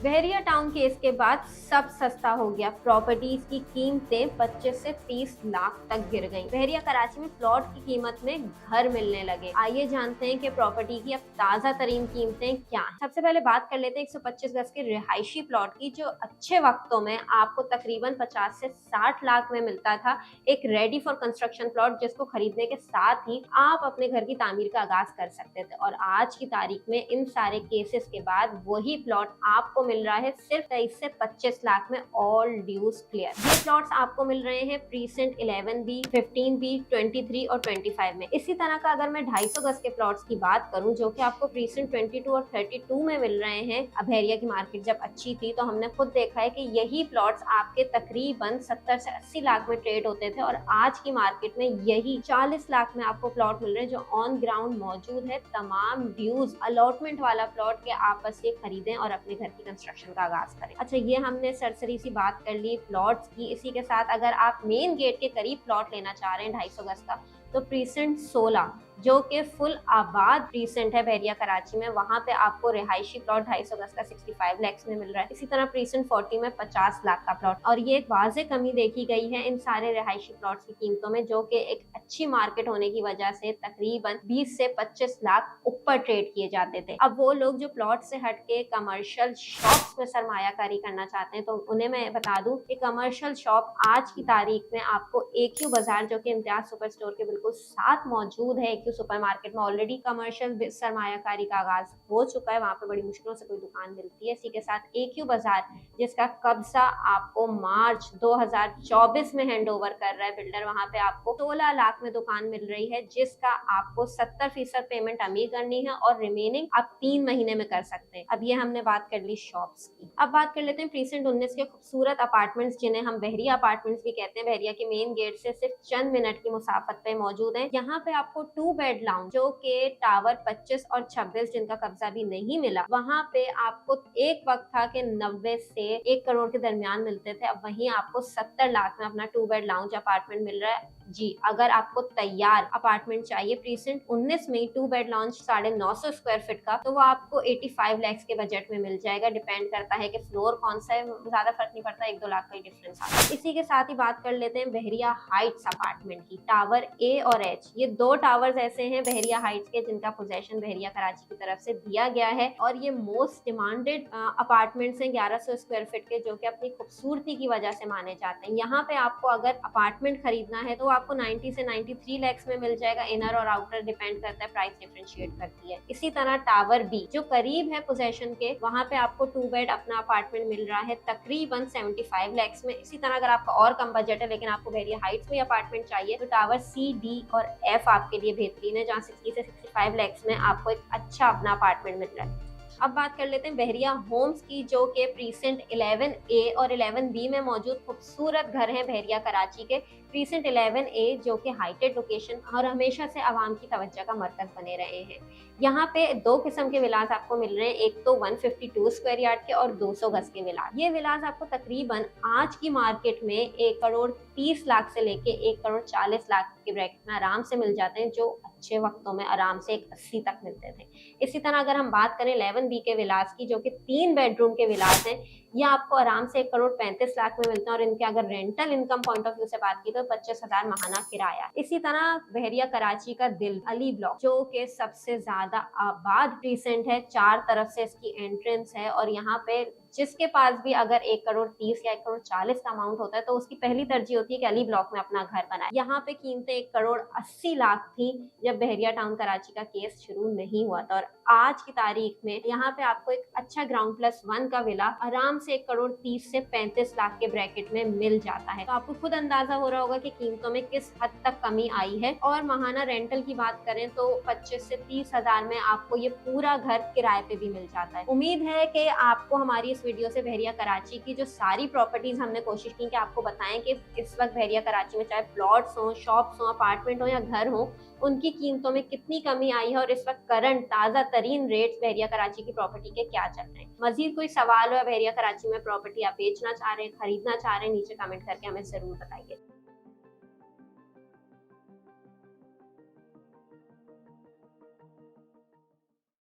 बहरिया town case के बाद सब सस्ता हो गया। प्रॉपर्टीज की कीमतें 25 से 30 लाख तक गिर गईं। बहरिया कराची में प्लॉट की कीमत में घर मिलने लगे। आइए जानते हैं कि प्रॉपर्टी की अब ताजा तरीन कीमतें क्या हैं। सबसे पहले बात कर लेते हैं 125 गज के रिहायशी प्लॉट की, जो अच्छे वक्तों में आपको तकरीबन 50 से 60 लाख में मिलता था। एक रेडी फॉर कंस्ट्रक्शन प्लॉट जिसको खरीदने के साथ ही आप अपने घर की तामीर का आगाज कर सकते थे। और आज की तारीख में इन सारे केसेस के बाद वही प्लॉट आपको मिल रहा है सिर्फ 23 से 25 लाख में, ऑल ड्यूज क्लियर। ये प्लॉट्स आपको मिल रहे हैं प्रीसेंट 11B, 15B, 23 और 25 में। इसी तरह का अगर मैं 250 गज के प्लॉट्स की बात करूं, जो कि आपको प्रीसेंट 22 और 32 में मिल रहे हैं। अब बहरिया की मार्केट जब अच्छी थी तो हमने खुद देखा है कि यही प्लॉट्स आपके तकरीबन 70 से 80 लाख में ट्रेड होते थे, और आज की मार्केट में यही 40 लाख में आपको प्लॉट मिल रहे हैं, जो ऑन ग्राउंड मौजूद है। तमाम ड्यूज अलॉटमेंट वाला प्लॉट के आप बस ये खरीदें और अपने घर की कंस्ट्रक्शन का आगाज करें। अच्छा, ये हमने सरसरी सी बात कर ली प्लॉट्स की। इसी के साथ अगर आप मेन गेट के करीब प्लॉट लेना चाह रहे हैं 250 गज का, तो प्रीसेंट 16 जो कि फुल आबाद प्रीसेंट है बहरिया कराची में, वहां पे आपको रिहायशी प्लॉट 250 गज का 65 लाख में मिल रहा है। इसी तरह प्रीसेंट 40 में 50 लाख का प्लॉट। और ये एक वाज़े कमी देखी गई है इन सारे रिहायशी प्लॉट्स की कीमतों में, जो कि एक अच्छी मार्केट होने की वजह से तकरीबन 20 से 25 लाख ऊपर ट्रेड किए जाते थे। अब वो लोग जो प्लॉट से हट के कमर्शियल शॉप्स में सरमायाकारी करना चाहते हैं, तो उन्हें मैं बता दूं कि कमर्शियल शॉप आज की तारीख में आपको AQ बाजार, जो कि इम्तियाज सुपर स्टोर के बिल्कुल साथ मौजूद है, AQ सुपर मार्केट में ऑलरेडी कमर्शियल सरमायाकारी का आगाज हो चुका है। वहां पे बड़ी मुश्किलों से कोई दुकान मिलती है। इसी के साथ AQ बाजार, जिसका कब्जा आपको मार्च 2024 में हैंड ओवर कर रहा है बिल्डर, वहां पे आपको 16 लाख में दुकान मिल रही है, जिसका आपको 70% पेमेंट अभी करनी है और रिमेनिंग आप 3 महीने में कर सकते हैं। अब ये हमने बात कर ली शॉप्स की। अब बात कर लेते हैं प्रीसेंट 19 के खूबसूरत अपार्टमेंट्स, जिन्हें हम बहरिया अपार्टमेंट्स भी कहते हैं। बहरिया के मेन गेट से सिर्फ चंद मिनट की मुसाफत पे मौजूद है। यहाँ पे आपको 2 बेड लाउंज, जो के टावर 25 और 26 जिनका कब्जा भी नहीं मिला, वहां पे आपको एक वक्त था कि 90 से 1 करोड़ के दरमियान मिलते थे। अब वहीं आपको 70 लाख में अपना 2 बेड लाउंज अपार्टमेंट मिल रहा है। जी, अगर आपको तैयार अपार्टमेंट चाहिए प्रीसेंट 19 में 2 बेड लॉन्च 950 स्क्वायर फीट का, तो वो आपको 85 लाख के बजट में मिल जाएगा। डिपेंड करता है कि फ्लोर कौन सा है, ज्यादा फर्क नहीं पड़ता, 1-2 लाख का ही डिफरेंस आता है। इसी के साथ ही बात कर लेते हैं बहरिया हाइट्स अपार्टमेंट की। टावर A और H, ये 2 टावर्स ऐसे हैं बहरिया हाइट्स के जिनका पोजेशन बहरिया कराची की तरफ से दिया गया है, और ये मोस्ट डिमांडेड अपार्टमेंट्स हैं 1100 स्क्वायर फीट के, जो कि अपनी खूबसूरती की वजह से माने जाते हैं। यहाँ पे आपको अगर अपार्टमेंट खरीदना है तो आपको 90 से 93 लाख में मिल जाएगा। इनर और आउटर डिपेंड करता है, प्राइस डिफरेंशिएट करती है। इसी तरह टावर B, जो करीब है पोजेशन के, वहां पे आपको 2 बेड अपना अपार्टमेंट मिल रहा है तकरीबन 75 लाख में। इसी तरह अगर आपका और कम बजट है लेकिन आपको बहरिया हाइट्स में अपार्टमेंट चाहिए, तो टावर C, D और F आपके लिए बेहतरीन है, जहाँ 60 से 65 लाख में आपको एक अच्छा अपना अपार्टमेंट मिल रहा है। अब बात कर लेते हैं बहरिया होम्स की, जो कि प्रीसेंट 11A और 11B में मौजूद खूबसूरत घर हैं बहरिया कराची के। प्रीसेंट 11A जो कि हाईटेड लोकेशन और हमेशा से आवाम की तवज्जो का मरकज बने रहे हैं। यहाँ पे 2 किस्म के विलास आपको मिल रहे हैं, एक तो 152 स्क्वायर यार्ड के और 200 गज के विलास। ये विलास आपको तकरीबन आज की मार्केट में 1 करोड़ 30 लाख से लेके 1 करोड़ 40 लाख के ब्रैकेट में आराम से मिल जाते हैं, जो अच्छे वक्तों में आराम से 180 तक मिलते थे। इसी तरह अगर हम बात करें 11B के विलास की, जो कि 3 बेडरूम के विलास हैं, ये आपको आराम से 1 करोड़ 35 लाख में मिलते हैं, और इनके अगर rental income point of view से बात की तो 25,000 महाना किराया। इसी तरह बहरिया कराची का दिल अली ब्लॉक, जो कि सबसे ज्यादा आबाद प्रीसेंट है, 4 तरफ से इसकी एंट्रेंस है, और यहाँ पे जिसके पास भी अगर 1 करोड़ 30 या 1 करोड़ 40 का अमाउंट होता है, तो उसकी पहली तरजीह होती है कि अली ब्लॉक में अपना घर बनाए। यहाँ पे कीमतें 1 करोड़ 80 लाख थी जब बहरिया टाउन कराची का केस शुरू नहीं हुआ था, और आज की तारीख में यहाँ पे आपको एक अच्छा ग्राउंड +1 का विला आराम से 1 करोड़ 30 से 35 लाख के ब्रैकेट में मिल जाता है। तो आपको खुद अंदाजा हो रहा होगा कि कीमतों में किस हद तक कमी आई है। और माहाना रेंटल की बात करें तो 25 से 30 हजार में आपको ये पूरा घर किराए पे भी मिल जाता है। उम्मीद है कि आपको हमारी इस वीडियो से बहरिया कराची की जो सारी प्रॉपर्टीज हमने कोशिश की कि आपको बताएं कि इस वक्त बहरिया कराची में चाहे प्लॉट्स हो, शॉप्स हो, अपार्टमेंट हो या घर हो, उनकी कीमतों में कितनी कमी आई है, और इस वक्त करंट ताजा तरीन रेट्स बहरिया कराची की प्रॉपर्टी के क्या चल रहे हैं। मजीद कोई सवाल हो या बहरिया कराची में प्रॉपर्टी आप बेचना चाह रहे हैं, खरीदना चाह रहे हैं, नीचे कमेंट करके हमें जरूर बताइए।